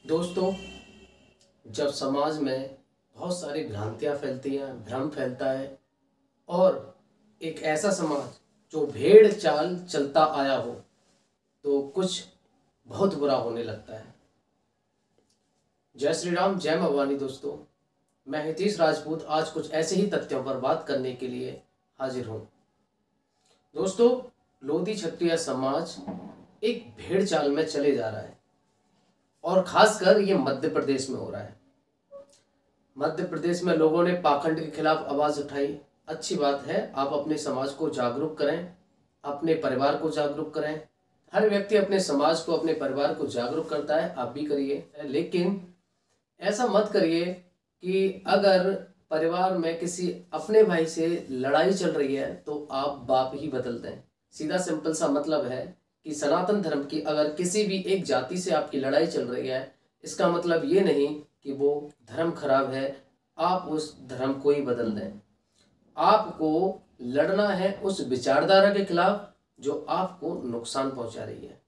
दोस्तों, जब समाज में बहुत सारी भ्रांतियाँ फैलती हैं, भ्रम फैलता है और एक ऐसा समाज जो भेड़ चाल चलता आया हो तो कुछ बहुत बुरा होने लगता है। जय श्री राम, जय भवानी। दोस्तों, मैं हितेश राजपूत आज कुछ ऐसे ही तथ्यों पर बात करने के लिए हाजिर हूँ। दोस्तों, लोधी क्षत्रिय समाज एक भेड़ चाल में चले जा रहा है और खासकर ये मध्य प्रदेश में हो रहा है। मध्य प्रदेश में लोगों ने पाखंड के खिलाफ आवाज उठाई। अच्छी बात है, आप अपने समाज को जागरूक करें, अपने परिवार को जागरूक करें। हर व्यक्ति अपने समाज को, अपने परिवार को जागरूक करता है, आप भी करिए। लेकिन ऐसा मत करिए कि अगर परिवार में किसी अपने भाई से लड़ाई चल रही है तो आप बाप ही बदल दें। सीधा सिंपल सा मतलब है कि सनातन धर्म की अगर किसी भी एक जाति से आपकी लड़ाई चल रही है, इसका मतलब ये नहीं कि वो धर्म खराब है, आप उस धर्म को ही बदल दें। आपको लड़ना है उस विचारधारा के खिलाफ जो आपको नुकसान पहुंचा रही है।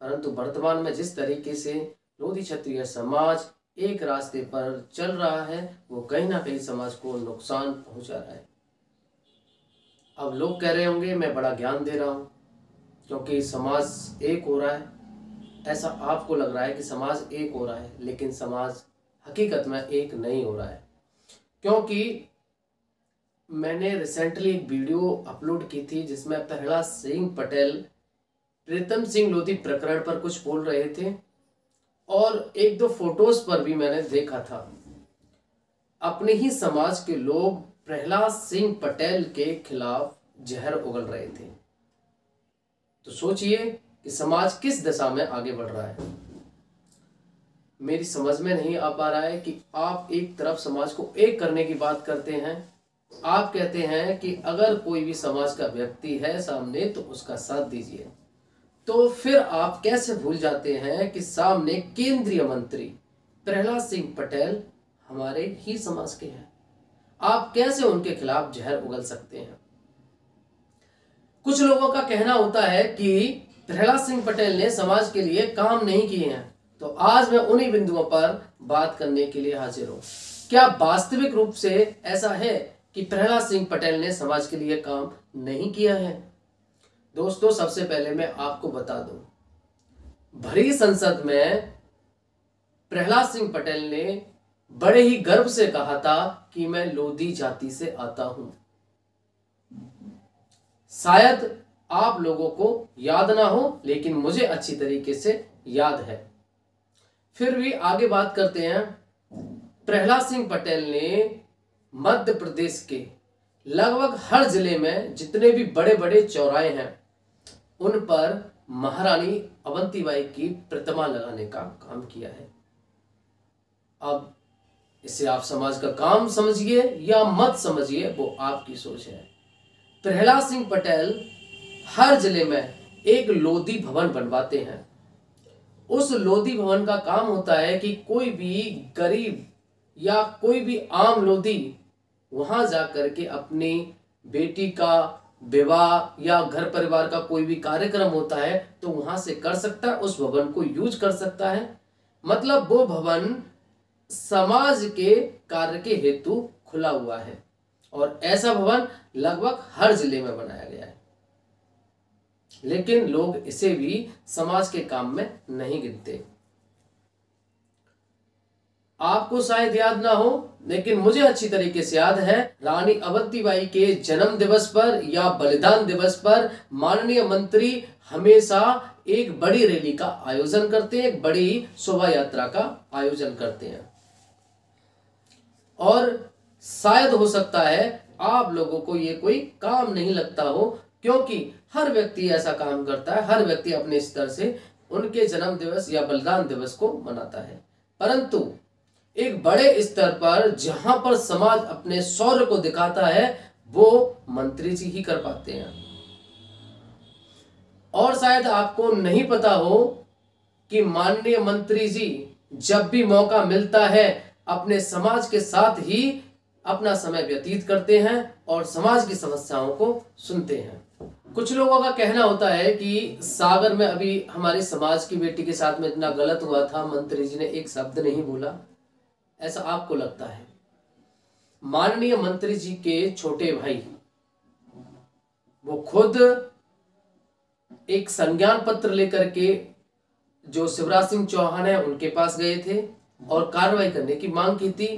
परंतु वर्तमान में जिस तरीके से लोधी क्षत्रिय समाज एक रास्ते पर चल रहा है, वो कहीं ना कहीं समाज को नुकसान पहुंचा रहा है। अब लोग कह रहे होंगे मैं बड़ा ज्ञान दे रहा हूं क्योंकि समाज एक हो रहा है। ऐसा आपको लग रहा है कि समाज एक हो रहा है, लेकिन समाज हकीकत में एक नहीं हो रहा है। क्योंकि मैंने रिसेंटली एक वीडियो अपलोड की थी जिसमें प्रहलाद सिंह पटेल प्रीतम सिंह लोधी प्रकरण पर कुछ बोल रहे थे और एक दो फोटोज पर भी मैंने देखा था अपने ही समाज के लोग प्रहलाद सिंह पटेल के खिलाफ जहर उगल रहे थे। तो सोचिए कि समाज किस दिशा में आगे बढ़ रहा है। मेरी समझ में नहीं आ पा रहा है कि आप एक तरफ समाज को एक करने की बात करते हैं, आप कहते हैं कि अगर कोई भी समाज का व्यक्ति है सामने तो उसका साथ दीजिए, तो फिर आप कैसे भूल जाते हैं कि सामने केंद्रीय मंत्री प्रहलाद सिंह पटेल हमारे ही समाज के हैं। आप कैसे उनके खिलाफ जहर उगल सकते हैं। कुछ लोगों का कहना होता है कि प्रहलाद सिंह पटेल ने समाज के लिए काम नहीं किए हैं, तो आज मैं उन्हीं बिंदुओं पर बात करने के लिए हाजिर हूं। क्या वास्तविक रूप से ऐसा है कि प्रहलाद सिंह पटेल ने समाज के लिए काम नहीं किया है? दोस्तों, सबसे पहले मैं आपको बता दूं, भरी संसद में प्रहलाद सिंह पटेल ने बड़े ही गर्व से कहा था कि मैं लोधी जाति से आता हूं। शायद आप लोगों को याद ना हो, लेकिन मुझे अच्छी तरीके से याद है। फिर भी आगे बात करते हैं। प्रहलाद सिंह पटेल ने मध्य प्रदेश के लगभग हर जिले में जितने भी बड़े बड़े चौराहे हैं उन पर महारानी अवंतीबाई की प्रतिमा लगाने का काम किया है। अब इसे आप समाज का काम समझिए या मत समझिए, वो आपकी सोच है। प्रहलाद सिंह पटेल हर जिले में एक लोधी भवन बनवाते हैं। उस लोधी भवन का काम होता है कि कोई भी गरीब या कोई भी आम लोधी वहां जाकर के अपनी बेटी का विवाह या घर परिवार का कोई भी कार्यक्रम होता है तो वहां से कर सकता है, उस भवन को यूज कर सकता है। मतलब वो भवन समाज के कार्य के हेतु खुला हुआ है और ऐसा भवन लगभग हर जिले में बनाया गया है। लेकिन लोग इसे भी समाज के काम में नहीं गिनते। आपको शायद याद ना हो, लेकिन मुझे अच्छी तरीके से याद है। रानी अवंतीबाई के जन्म दिवस पर या बलिदान दिवस पर माननीय मंत्री हमेशा एक बड़ी रैली का आयोजन करते हैं, एक बड़ी शोभा यात्रा का आयोजन करते हैं। और शायद हो सकता है आप लोगों को ये कोई काम नहीं लगता हो, क्योंकि हर व्यक्ति ऐसा काम करता है, हर व्यक्ति अपने स्तर से उनके जन्म दिवस या बलिदान दिवस को मनाता है। परंतु एक बड़े स्तर पर जहां पर समाज अपने शौर्य को दिखाता है वो मंत्री जी ही कर पाते हैं। और शायद आपको नहीं पता हो कि माननीय मंत्री जी जब भी मौका मिलता है अपने समाज के साथ ही अपना समय व्यतीत करते हैं और समाज की समस्याओं को सुनते हैं। कुछ लोगों का कहना होता है कि सागर में अभी हमारे समाज की बेटी के साथ में इतना गलत हुआ था, मंत्री जी ने एक शब्द नहीं बोला, ऐसा आपको लगता है? माननीय मंत्री जी के छोटे भाई वो खुद एक संज्ञान पत्र लेकर के जो शिवराज सिंह चौहान है उनके पास गए थे और कार्रवाई करने की मांग की थी।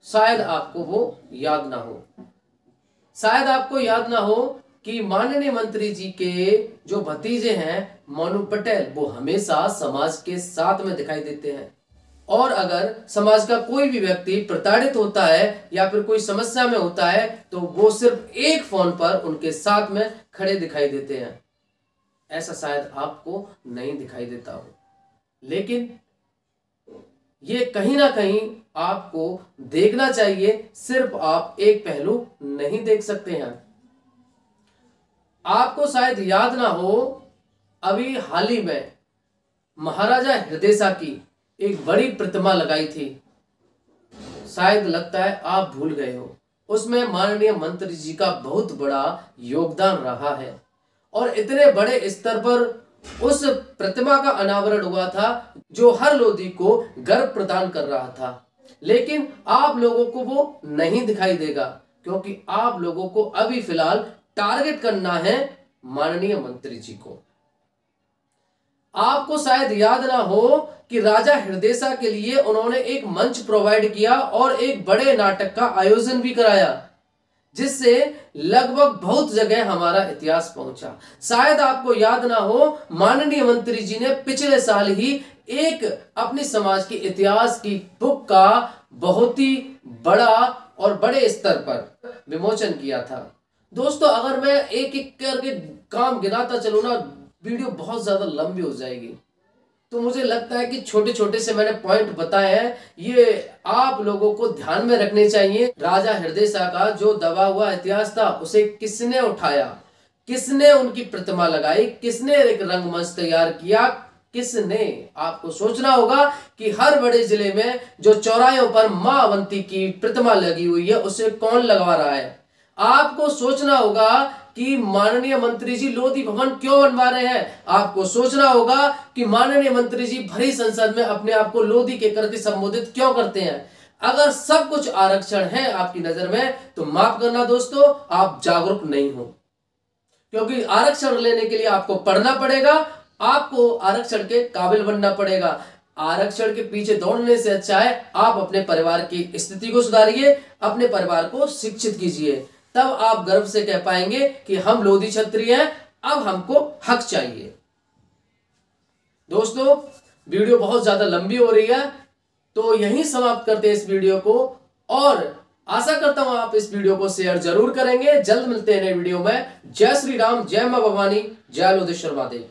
शायद आपको वो याद ना हो, शायद आपको याद ना हो कि माननीय मंत्री जी के जो भतीजे हैं मोनू पटेल, वो हमेशा समाज के साथ में दिखाई देते हैं और अगर समाज का कोई भी व्यक्ति प्रताड़ित होता है या फिर कोई समस्या में होता है तो वो सिर्फ एक फोन पर उनके साथ में खड़े दिखाई देते हैं। ऐसा शायद आपको नहीं दिखाई देता हो, लेकिन ये कहीं ना कहीं आपको देखना चाहिए, सिर्फ आप एक पहलू नहीं देख सकते हैं। आपको शायद याद ना हो, अभी हाल ही में महाराजा हृदयसा की एक बड़ी प्रतिमा लगाई थी, शायद लगता है आप भूल गए हो। उसमें माननीय मंत्री जी का बहुत बड़ा योगदान रहा है और इतने बड़े स्तर पर उस प्रतिमा का अनावरण हुआ था जो हर लोधी को गर्व प्रदान कर रहा था, लेकिन आप लोगों को वो नहीं दिखाई देगा क्योंकि आप लोगों को अभी फिलहाल टारगेट करना है माननीय मंत्री जी को। आपको शायद याद ना हो कि राजा हृदयसा के लिए उन्होंने एक मंच प्रोवाइड किया और एक बड़े नाटक का आयोजन भी कराया जिससे लगभग बहुत जगह हमारा इतिहास पहुंचा। शायद आपको याद ना हो, माननीय मंत्री जी ने पिछले साल ही एक अपने समाज के इतिहास की बुक का बहुत ही बड़ा और बड़े स्तर पर विमोचन किया था। दोस्तों, अगर मैं एक एक करके काम गिनाता चलूं ना, वीडियो बहुत ज्यादा लंबी हो जाएगी, तो मुझे लगता है कि छोटे छोटे से मैंने पॉइंट बताए हैं, ये आप लोगों को ध्यान में रखने चाहिए। राजा हृदयसा का जो दबा हुआ इतिहास था उसे किसने उठाया, किसने उनकी प्रतिमा लगाई, किसने एक रंगमंच तैयार किया, किसने? आपको सोचना होगा कि हर बड़े जिले में जो चौराहों पर मां अवंती की प्रतिमा लगी हुई है उसे कौन लगवा रहा है। आपको सोचना होगा कि माननीय मंत्री जी लोधी भवन क्यों बनवा रहे हैं। आपको सोचना होगा कि माननीय मंत्री जी भरी संसद में अपने आप को लोधी के करके संबोधित क्यों करते हैं। अगर सब कुछ आरक्षण है आपकी नजर में तो माफ करना दोस्तों, आप जागरूक नहीं हो, क्योंकि आरक्षण लेने के लिए आपको पढ़ना पड़ेगा, आपको आरक्षण के काबिल बनना पड़ेगा। आरक्षण के पीछे दौड़ने से अच्छा है आप अपने परिवार की स्थिति को सुधारिए, अपने परिवार को शिक्षित कीजिए, तब आप गर्व से कह पाएंगे कि हम लोधी क्षत्रिय हैं, अब हमको हक चाहिए। दोस्तों, वीडियो बहुत ज्यादा लंबी हो रही है तो यहीं समाप्त करते हैं इस वीडियो को और आशा करता हूं आप इस वीडियो को शेयर जरूर करेंगे। जल्द मिलते हैं नए वीडियो में। जय श्री राम, जय मां भवानी, जय लोधेश्वर महादेव।